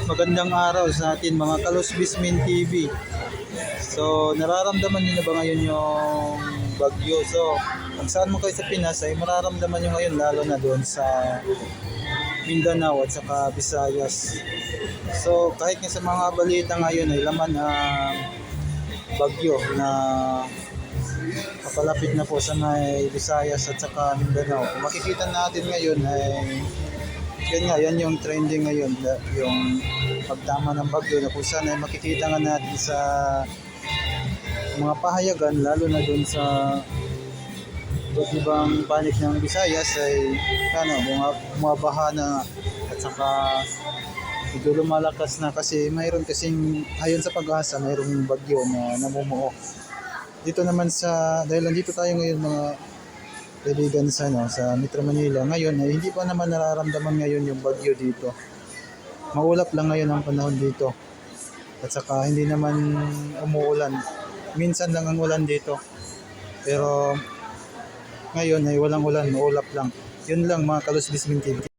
Magandang araw sa atin mga Kalos Bismin TV. So, nararamdaman niyo na ba ngayon yung bagyo? So, kung saan mo kayo sa Pinas ay mararamdaman niyo ngayon lalo na doon sa Mindanao at saka Visayas. So, kahit nga sa mga balita ngayon ay laman ang bagyo na papalapit na po sa may Visayas at saka Mindanao. Kung makikita natin ngayon ay yan yung trending ngayon, yung pagtama ng bagyo na kung saan ay makikita nga natin sa mga pahayagan, lalo na dun sa iba't ibang panig ng Visayas ay bumabaha na at saka medyo lumalakas na kasi mayroon kasing ayon sa Pag-asa mayroong bagyo na namumuo. Dito naman dahil nandito tayo ngayon mga kaibigan sa Metro Manila. Ngayon ay hindi pa naman nararamdaman ngayon yung bagyo dito. Maulap lang ngayon ang panahon dito. At saka hindi naman umuulan. Minsan lang ang ulan dito. Pero ngayon ay walang ulan, maulap lang. Yun lang mga Kalos Bismin TV.